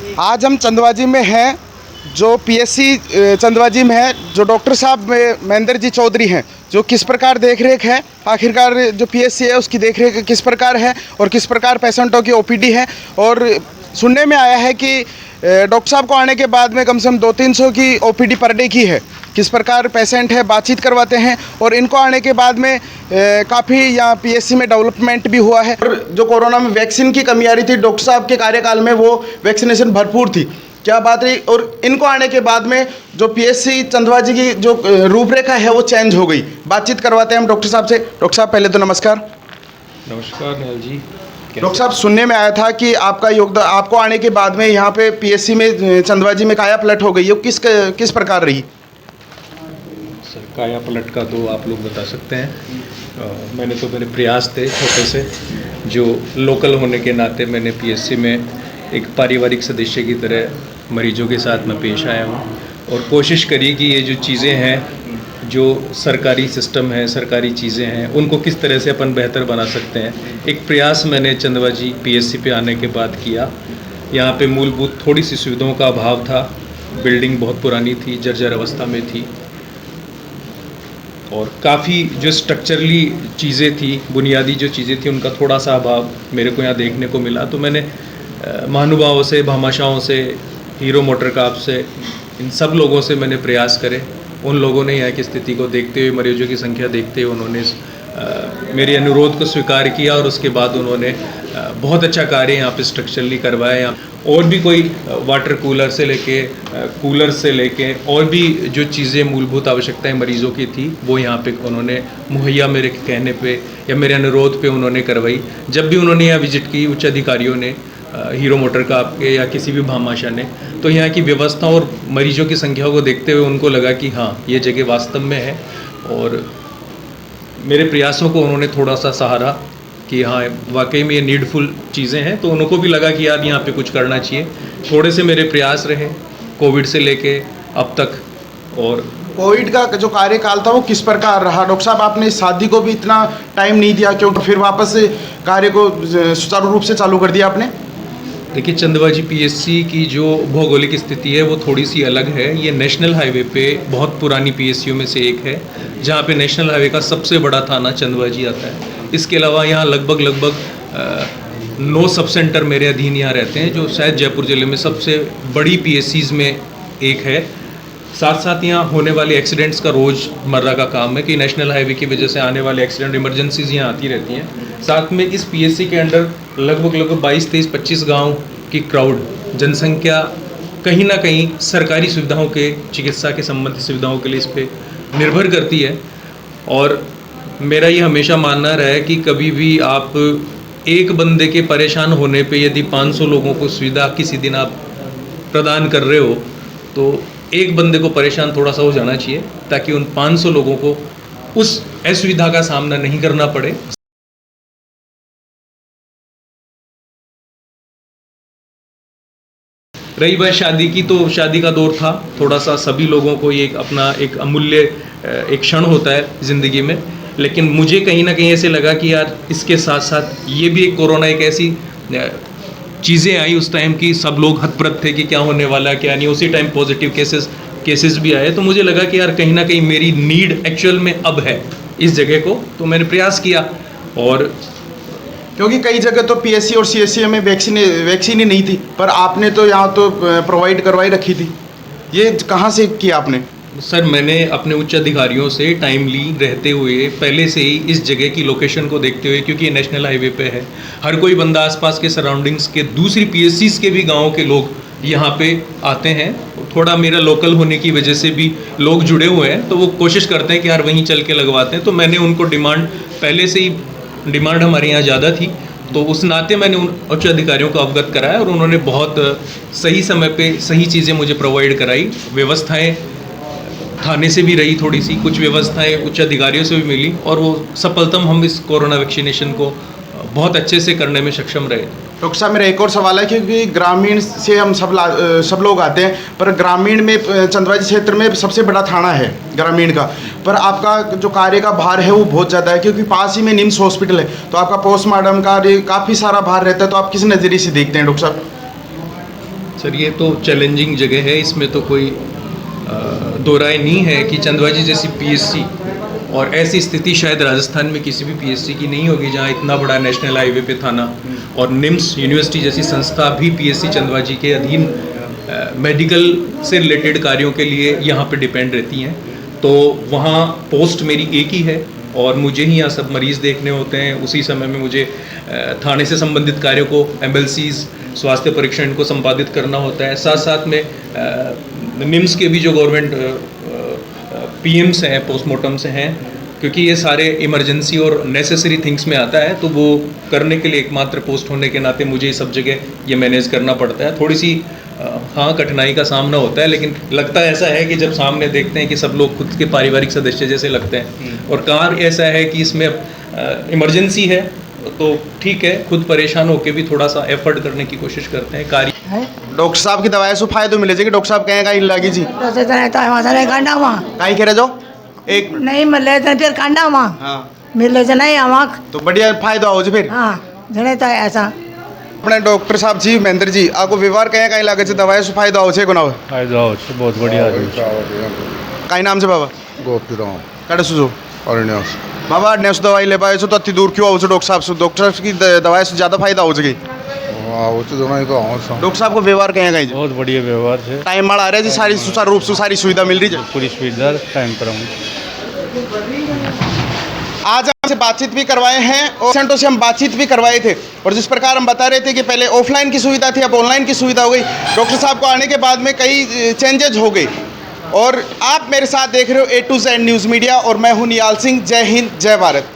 आज हम चंदवाजी में हैं, जो पीएससी चंदवाजी में है, जो डॉक्टर साहब महेंद्र जी चौधरी हैं, जो किस प्रकार देख रेख है, आखिरकार जो पीएससी है उसकी देख रेख किस प्रकार है और किस प्रकार पेशेंटों की ओपीडी है। और सुनने में आया है कि डॉक्टर साहब को आने के बाद में कम से कम 200-300 की ओपीडी पर डे की है। किस प्रकार पेशेंट है बातचीत करवाते हैं और इनको आने के बाद में काफ़ी यहाँ पीएससी में डेवलपमेंट भी हुआ है। और जो कोरोना में वैक्सीन की कमी आ रही थी, डॉक्टर साहब के कार्यकाल में वो वैक्सीनेशन भरपूर थी, क्या बात रही। और इनको आने के बाद में जो पीएससी चंदवाजी की जो रूपरेखा है वो चेंज हो गई। बातचीत करवाते हैं हम डॉक्टर साहब से। डॉक्टर साहब पहले तो नमस्कार। नमस्कार निहाल जी। डॉक्टर साहब, सुनने में आया था कि आपका योगदान, आपको आने के बाद में यहाँ पे पीएससी में चंदवाजी में काया पलट हो गई, वो किस प्रकार रही? सर, काया पलट का तो आप लोग बता सकते हैं। मैंने तो मेरे प्रयास थे छोटे से, जो लोकल होने के नाते मैंने पीएससी में एक पारिवारिक सदस्य की तरह मरीजों के साथ मैं पेश आया हूँ और कोशिश करी कि ये जो चीज़ें हैं, जो सरकारी सिस्टम है, सरकारी चीज़ें हैं, उनको किस तरह से अपन बेहतर बना सकते हैं। एक प्रयास मैंने चंदवाजी पीएससी पे आने के बाद किया। यहाँ पे मूलभूत थोड़ी सी सुविधाओं का अभाव था, बिल्डिंग बहुत पुरानी थी, जर्जर अवस्था में थी और काफ़ी जो स्ट्रक्चरली चीज़ें थी, बुनियादी जो चीज़ें थी, उनका थोड़ा सा अभाव मेरे को यहाँ देखने को मिला। तो मैंने महानुभावों से, भामाशाहों से, हीरो मोटरकाप से, इन सब लोगों से मैंने प्रयास करे। उन लोगों ने यहाँ की स्थिति को देखते हुए, मरीजों की संख्या देखते हुए, उन्होंने मेरे अनुरोध को स्वीकार किया और उसके बाद उन्होंने बहुत अच्छा कार्य यहाँ पे स्ट्रक्चरली करवाया। यहाँ और भी कोई वाटर कूलर से लेके कूलर से लेके और भी जो चीज़ें मूलभूत आवश्यकताएं मरीज़ों की थी, वो यहाँ पे उन्होंने मुहैया मेरे कहने पे या मेरे अनुरोध पे उन्होंने करवाई। जब भी उन्होंने यहाँ विजिट की, उच्च अधिकारियों ने, हीरो मोटरकाप के या किसी भी भामाशाह ने, तो यहाँ की व्यवस्था और मरीजों की संख्या को देखते हुए उनको लगा कि हाँ, ये जगह वास्तव में है। और मेरे प्रयासों को उन्होंने थोड़ा सा सहारा कि हाँ, वाकई में ये नीडफुल चीज़ें हैं, तो उनको भी लगा कि यार यहाँ पे कुछ करना चाहिए। थोड़े से मेरे प्रयास रहे कोविड से लेके अब तक। और कोविड का जो कार्यकाल था वो किस प्रकार रहा? डॉक्टर साहब, आपने शादी को भी इतना टाइम नहीं दिया, क्योंकि फिर वापस से कार्य को सुचारू रूप से चालू कर दिया आपने। देखिए, चंदवाजी पीएससी की जो भौगोलिक स्थिति है वो थोड़ी सी अलग है। ये नेशनल हाईवे पे बहुत पुरानी पीएससीओ में से एक है, जहाँ पे नेशनल हाईवे का सबसे बड़ा थाना चंदवाजी आता है। इसके अलावा यहाँ लगभग 9 सब सेंटर मेरे अधीन यहाँ रहते हैं, जो शायद जयपुर ज़िले में सबसे बड़ी पीएससीज़ में एक है। साथ साथ यहाँ होने वाले एक्सीडेंट्स का रोज़मर्रा का काम है कि नेशनल हाईवे की वजह से आने वाले एक्सीडेंट, इमरजेंसीज यहाँ आती रहती हैं। साथ में इस पीएससी के अंडर लगभग 22, 23, 25 गाँव की क्राउड जनसंख्या कहीं ना कहीं सरकारी सुविधाओं के, चिकित्सा के संबंधित सुविधाओं के लिए इस पर निर्भर करती है। और मेरा ये हमेशा मानना रहा है कि कभी भी आप एक बंदे के परेशान होने पे यदि 500 लोगों को सुविधा किसी दिन आप प्रदान कर रहे हो, तो एक बंदे को परेशान थोड़ा सा हो जाना चाहिए, ताकि उन 500 लोगों को उस असुविधा का सामना नहीं करना पड़े। रही बात शादी की, तो शादी का दौर था, थोड़ा सा सभी लोगों को ये अपना एक अमूल्य एक क्षण होता है ज़िंदगी में। लेकिन मुझे कहीं ना कहीं ऐसे लगा कि यार, इसके साथ साथ ये भी एक कोरोना एक ऐसी चीज़ें आई उस टाइम की सब लोग हतप्रत थे कि क्या होने वाला है, क्या नहीं। उसी टाइम पॉजिटिव केसेस भी आए, तो मुझे लगा कि यार, कहीं ना कहीं मेरी नीड एक्चुअल में अब है इस जगह को। तो मैंने प्रयास किया। और क्योंकि कई जगह तो पीएससी और सीएससी में वैक्सीन ही नहीं थी, पर आपने तो यहाँ तो प्रोवाइड करवाई रखी थी। ये कहाँ से किया आपने? सर, मैंने अपने उच्च अधिकारियों से टाइमली रहते हुए पहले से ही इस जगह की लोकेशन को देखते हुए, क्योंकि ये नेशनल हाईवे पे है, हर कोई बंदा आसपास के सराउंडिंग्स के दूसरी पीएससीज़ के भी गाँव के लोग यहाँ पे आते हैं। थोड़ा मेरा लोकल होने की वजह से भी लोग जुड़े हुए हैं, तो वो कोशिश करते हैं कि यार वहीं चल के लगवाते हैं। तो मैंने उनको पहले से ही डिमांड हमारे यहाँ ज़्यादा थी, तो उस नाते मैंने उन उच्च अधिकारियों को अवगत कराया और उन्होंने बहुत सही समय पे सही चीज़ें मुझे प्रोवाइड कराई। व्यवस्थाएं थाने से भी रही, थोड़ी सी कुछ व्यवस्थाएं उच्च अधिकारियों से भी मिली, और वो सफलतम हम इस कोरोना वैक्सीनेशन को बहुत अच्छे से करने में सक्षम रहे। डॉक्टर साहब, मेरा एक और सवाल है, क्योंकि ग्रामीण से हम सब लोग आते हैं, पर ग्रामीण में चंदवाजी क्षेत्र में सबसे बड़ा थाना है ग्रामीण का, पर आपका जो कार्य का भार है वो बहुत ज़्यादा है, क्योंकि पास ही में निम्स हॉस्पिटल है, तो आपका पोस्टमार्टम का काफ़ी सारा भार रहता है। तो आप किस नज़रिए से देखते हैं डॉक्टर साहब? सर ये तो चैलेंजिंग जगह है, इसमें तो कोई दो राय नहीं है कि चंदवाजी जैसी पीएससी, और ऐसी स्थिति शायद राजस्थान में किसी भी पीएससी की नहीं होगी जहां इतना बड़ा नेशनल हाईवे पे थाना और निम्स यूनिवर्सिटी जैसी संस्था भी पीएससी चंदवाजी के अधीन मेडिकल से रिलेटेड कार्यों के लिए यहाँ पे डिपेंड रहती हैं। तो वहाँ पोस्ट मेरी एक ही है और मुझे ही यहाँ सब मरीज़ देखने होते हैं। उसी समय में मुझे थाने से संबंधित कार्यों को, एम्बेलसीज, स्वास्थ्य परीक्षण को संपादित करना होता है। साथ साथ में निम्स के भी जो गवर्नमेंट पीएम्स हैं, पोस्टमार्टम से हैं, क्योंकि ये सारे इमरजेंसी और नेसेसरी थिंग्स में आता है, तो वो करने के लिए एकमात्र पोस्ट होने के नाते मुझे सब जगह ये मैनेज करना पड़ता है। थोड़ी सी हाँ कठिनाई का सामना होता है, लेकिन लगता ऐसा है कि जब सामने देखते हैं कि सब लोग खुद के पारिवारिक सदस्य जैसे लगते हैं, और कार ऐसा है कि इसमें इमरजेंसी है तो ठीक है, खुद परेशान होकर भी थोड़ा सा एफर्ट करने की कोशिश करते हैं। कार्य डॉक्टर साहब की दवाई से फायदा मिले कि डॉक्टर साहब कहें कहीं लगी जी कहीं कह रहे जो एक नहीं मिले तो फिर कांडा वहाँ हाँ मिले तो नहीं वहाँ तो बढ़िया फायदा हो जी फिर हाँ जने तो ऐसा अपने डॉक्टर साहब जी महेंद्र जी आपको व्यवहार कहें कहीं लगे दवाई से फायदा हो छे कोना फायदा हो છે बहुत बढ़िया कहीं नाम से बाबा गोपीराम कड़े सुझो अरण्यस बाबा अड्ने से दवाई ले पाए तो अति दूर क्यों आओ डॉक्टर साहब से? डॉक्टर साहब की दवाई से ज़्यादा फायदा हो सके वो तो दोनों ही तो आऊँ डॉक्टर साहब को व्यवहार कहें कहीं जी बहुत बढ़िया व्यवहार है, टाइम मार आ रहा है जी, सारी सुचारू रूप से सारी सुविधा मिल रही है। पूरी सुविधा टाइम पर हूँ। आज हमसे बातचीत भी करवाए हैं और पेशेंटों से हम बातचीत भी करवाए थे, और जिस प्रकार हम बता रहे थे कि पहले ऑफलाइन की सुविधा थी, अब ऑनलाइन की सुविधा हो गई। डॉक्टर साहब को आने के बाद में कई चेंजेज हो गए, और आप मेरे साथ देख रहे हो A to Z news media, और मैं हूं नियाल सिंह। जय हिंद, जय भारत।